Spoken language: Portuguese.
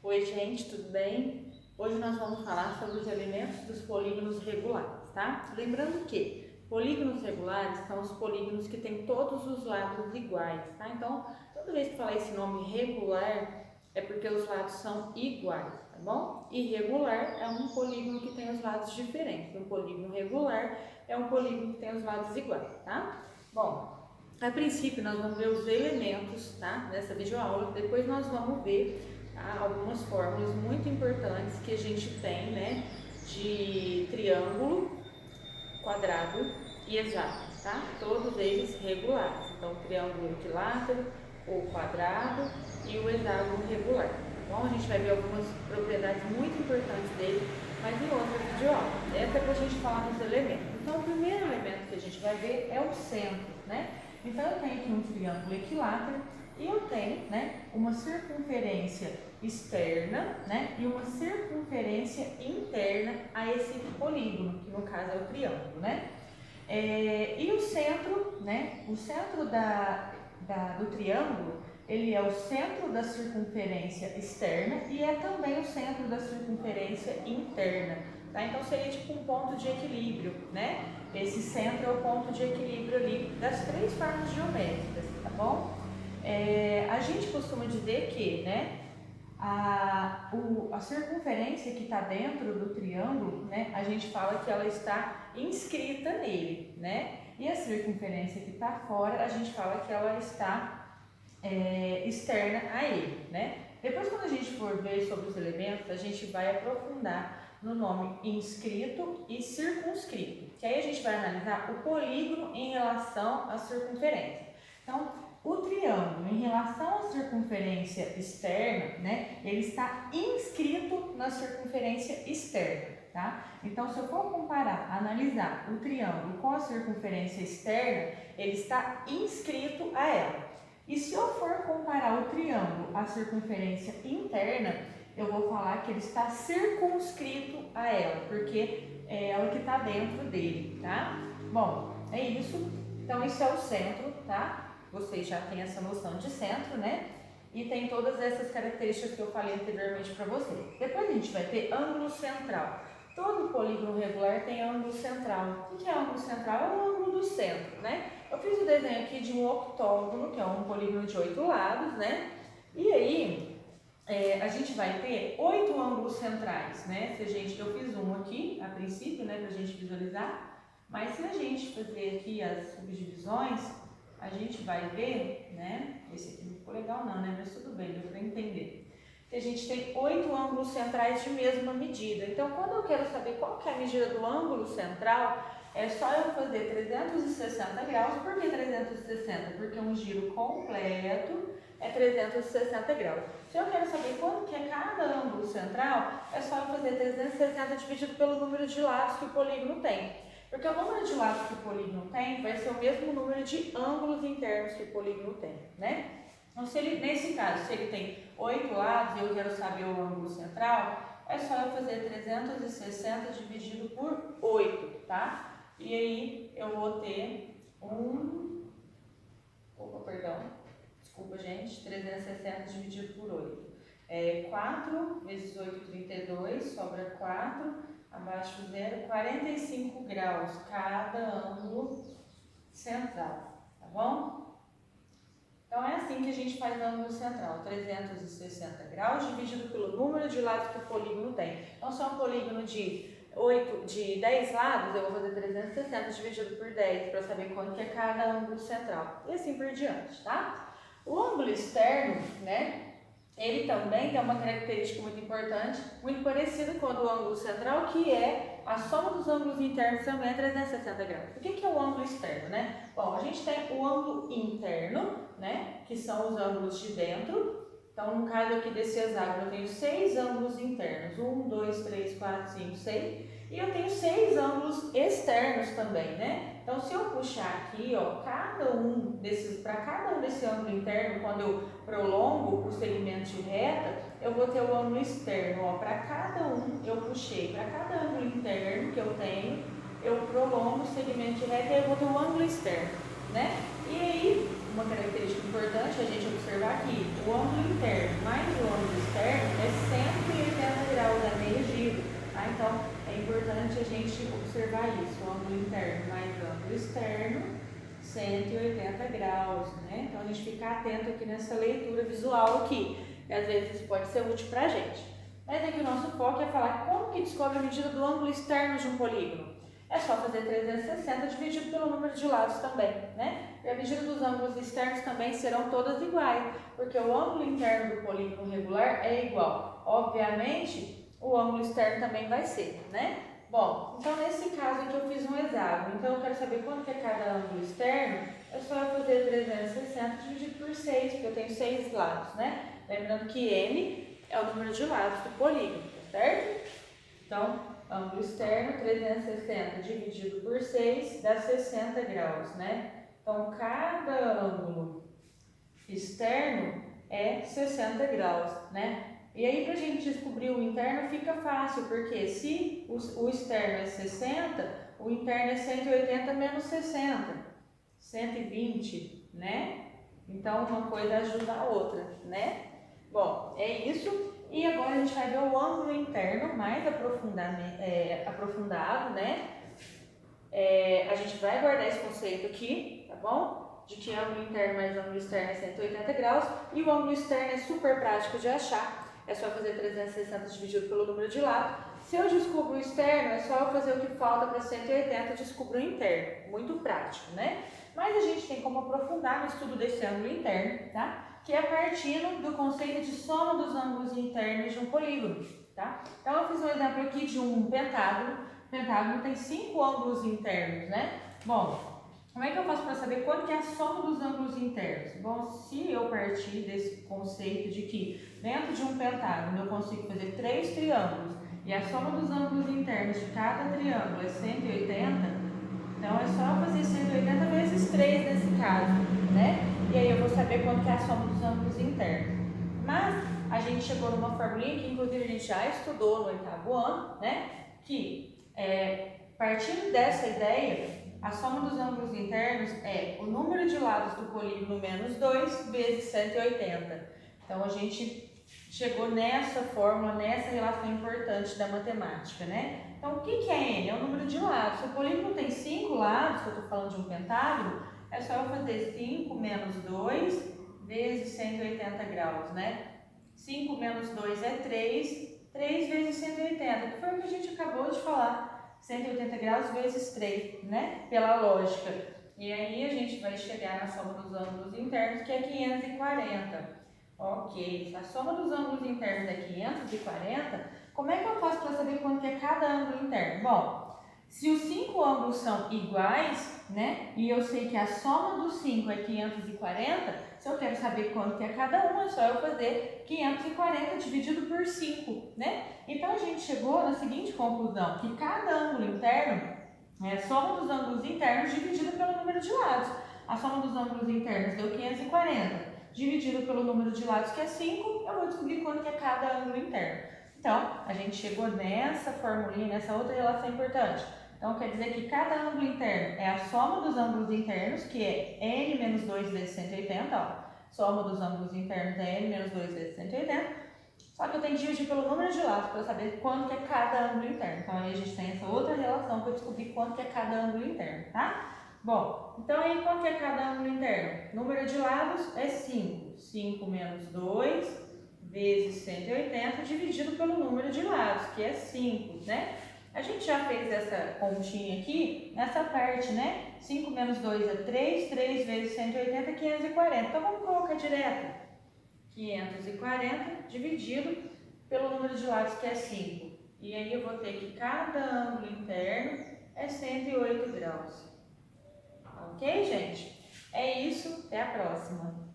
Oi gente, tudo bem? Hoje nós vamos falar sobre os elementos dos polígonos regulares, tá? Lembrando que polígonos regulares são os polígonos que têm todos os lados iguais, tá? Então, toda vez que falar esse nome regular, é porque os lados são iguais, tá bom? Irregular é um polígono que tem os lados diferentes. Um polígono regular é um polígono que tem os lados iguais, tá? Bom, a princípio nós vamos ver os elementos, tá? Nessa videoaula, depois nós vamos ver algumas fórmulas muito importantes que a gente tem, né? De triângulo, quadrado e hexágono, tá? Todos eles regulares. Então, triângulo equilátero, o quadrado e o hexágono regular. Então, a gente vai ver algumas propriedades muito importantes dele, mas em outra videoaula. Essa é para a gente falar dos elementos. Então, o primeiro elemento que a gente vai ver é o centro, né? Então, eu tenho aqui um triângulo equilátero e eu tenho, né, uma circunferência externa, né, e uma circunferência interna a esse polígono, que no caso é o triângulo, né? E o centro, né, o centro do triângulo, ele é o centro da circunferência externa e é também o centro da circunferência interna, tá? Então seria tipo um ponto de equilíbrio, né? Esse centro é o ponto de equilíbrio ali das três formas geométricas, tá bom? A gente costuma dizer que, né, a circunferência que está dentro do triângulo, né, a gente fala que ela está inscrita nele, né? E a circunferência que está fora, a gente fala que ela está externa a ele, né? Depois, quando a gente for ver sobre os elementos, a gente vai aprofundar no nome inscrito e circunscrito, que aí a gente vai analisar o polígono em relação à circunferência. Então, o triângulo em relação à circunferência externa, né, ele está inscrito na circunferência externa, tá? Então, se eu for comparar, analisar o triângulo com a circunferência externa, ele está inscrito a ela. E se eu for comparar o triângulo à circunferência interna, eu vou falar que ele está circunscrito a ela, porque é ela que está dentro dele, tá? Bom, é isso. Então, isso é o centro, tá? Vocês já têm essa noção de centro, né? E tem todas essas características que eu falei anteriormente para vocês. Depois a gente vai ter ângulo central. Todo polígono regular tem ângulo central. O que é ângulo central? É o ângulo do centro, né? Eu fiz o desenho aqui de um octógono, que é um polígono de 8 lados, né? E aí, a gente vai ter 8 ângulos centrais, né? Eu fiz um aqui, a princípio, né? Pra gente visualizar. Mas se a gente fazer aqui as subdivisões, a gente vai ver, né? Esse aqui não ficou legal não, né? Mas tudo bem, deu para entender. Que a gente tem 8 ângulos centrais de mesma medida. Então, quando eu quero saber qual que é a medida do ângulo central, é só eu fazer 360 graus. Por que 360? Porque um giro completo é 360 graus. Se eu quero saber quanto que é cada ângulo central, é só eu fazer 360 dividido pelo número de lados que o polígono tem. Porque o número de lados que o polígono tem vai ser o mesmo número de ângulos internos que o polígono tem, né? Então, nesse caso, se ele tem 8 lados e eu quero saber o ângulo central, é só eu fazer 360 dividido por 8, tá? E aí eu vou ter desculpa gente, 360 dividido por 8. 4 vezes 8, 32, sobra 4. Abaixo zero, 45 graus cada ângulo central, tá bom? Então é assim que a gente faz o ângulo central, 360 graus dividido pelo número de lados que o polígono tem. Então, se é um polígono de 10 lados, eu vou fazer 360 dividido por 10 para saber quanto que é cada ângulo central. E assim por diante, tá? O ângulo externo, né? Ele também tem uma característica muito importante, muito parecida com a do ângulo central, que é a soma dos ângulos internos também é 360 graus. O que é o ângulo externo, né? Bom, a gente tem o ângulo interno, né? Que são os ângulos de dentro. Então, no caso aqui desse hexágono, eu tenho 6 ângulos internos. 1, 2, 3, 4, 5, 6. E eu tenho 6 ângulos externos também, né? Então, se eu puxar aqui, ó, para cada um desse ângulo interno, quando eu prolongo o segmento de reta, eu vou ter o ângulo externo, ó, para cada um eu puxei, para cada ângulo interno que eu tenho, eu prolongo o segmento de reta e eu vou ter o ângulo externo, né? E aí, uma característica importante é a gente observar aqui, o ângulo interno mais o ângulo externo é sempre observar isso, o ângulo interno mais ângulo externo, 180 graus, né? Então a gente fica atento aqui nessa leitura visual aqui, que às vezes isso pode ser útil pra gente. Mas aqui o nosso foco é falar como que descobre a medida do ângulo externo de um polígono. É só fazer 360 dividido pelo número de lados também, né? E a medida dos ângulos externos também serão todas iguais, porque o ângulo interno do polígono regular é igual. Obviamente, o ângulo externo também vai ser, né? Bom, então nesse caso aqui eu fiz um hexágono, então eu quero saber quanto que é cada ângulo externo, é só eu fazer 360 dividido por 6, porque eu tenho 6 lados, né? Lembrando que N é o número de lados do polígono, tá certo? Então, ângulo externo, 360 dividido por 6 dá 60 graus, né? Então, cada ângulo externo é 60 graus, né? E aí, pra gente descobrir o interno fica fácil, porque se o externo é 60, o interno é 180 menos 60, 120, né? Então, uma coisa ajuda a outra, né? Bom, é isso. E agora a gente vai ver o ângulo interno mais aprofundado, né? A gente vai guardar esse conceito aqui, tá bom? De que ângulo interno mais ângulo externo é 180 graus. E o ângulo externo é super prático de achar. É só fazer 360 dividido pelo número de lados. Se eu descubro o externo, é só eu fazer o que falta para 180 e descubro o interno. Muito prático, né? Mas a gente tem como aprofundar no estudo desse ângulo interno, tá? Que é partindo do conceito de soma dos ângulos internos de um polígono, tá? Então eu fiz um exemplo aqui de um pentágono. O pentágono tem 5 ângulos internos, né? Bom, como é que eu faço para saber quanto que é a soma dos ângulos internos? Bom, se eu partir desse conceito de que dentro de um pentágono eu consigo fazer 3 triângulos e a soma dos ângulos internos de cada triângulo é 180, então é só fazer 180 vezes 3 nesse caso, né? E aí eu vou saber quanto que é a soma dos ângulos internos. Mas a gente chegou numa formulinha que inclusive a gente já estudou no 8º ano, né? Que partindo dessa ideia, a soma dos ângulos internos é o número de lados do polígono menos 2 vezes 180. Então a gente chegou nessa fórmula, nessa relação importante da matemática, né? Então, o que é N? É o número de lados. Se o polígono tem 5 lados, que eu estou falando de um pentágono, é só eu fazer 5 menos 2 vezes 180 graus, né? 5 menos 2 é 3, 3 vezes 180, que foi o que a gente acabou de falar. 180 graus vezes 3, né? Pela lógica. E aí a gente vai chegar na soma dos ângulos internos, que é 540. Ok, se a soma dos ângulos internos é 540, como é que eu faço para saber quanto que é cada ângulo interno? Bom, se os 5 ângulos são iguais, né, e eu sei que a soma dos 5 é 540, se eu quero saber quanto que é cada um, é só eu fazer 540 dividido por 5, né? Então a gente chegou na seguinte conclusão, que cada ângulo interno é a soma dos ângulos internos dividido pelo número de lados. A soma dos ângulos internos deu 540. Dividido pelo número de lados, que é 5, eu vou descobrir quanto que é cada ângulo interno. Então, a gente chegou nessa formulinha, nessa outra relação importante. Então, quer dizer que cada ângulo interno é a soma dos ângulos internos, que é N menos 2 vezes 180, ó. Soma dos ângulos internos é N menos 2 vezes 180. Só que eu tenho que dividir pelo número de lados para saber quanto que é cada ângulo interno. Então, aí a gente tem essa outra relação para descobrir quanto que é cada ângulo interno, tá? Bom, então aí quanto que é cada ângulo interno? Número de lados é 5. 5 menos 2 vezes 180 dividido pelo número de lados, que é 5, né? A gente já fez essa continha aqui, nessa parte, né? 5 menos 2 é 3, 3 vezes 180 é 540. Então vamos colocar direto. 540 dividido pelo número de lados, que é 5. E aí eu vou ter que cada ângulo interno é 108 graus. Ok, gente? É isso, até a próxima.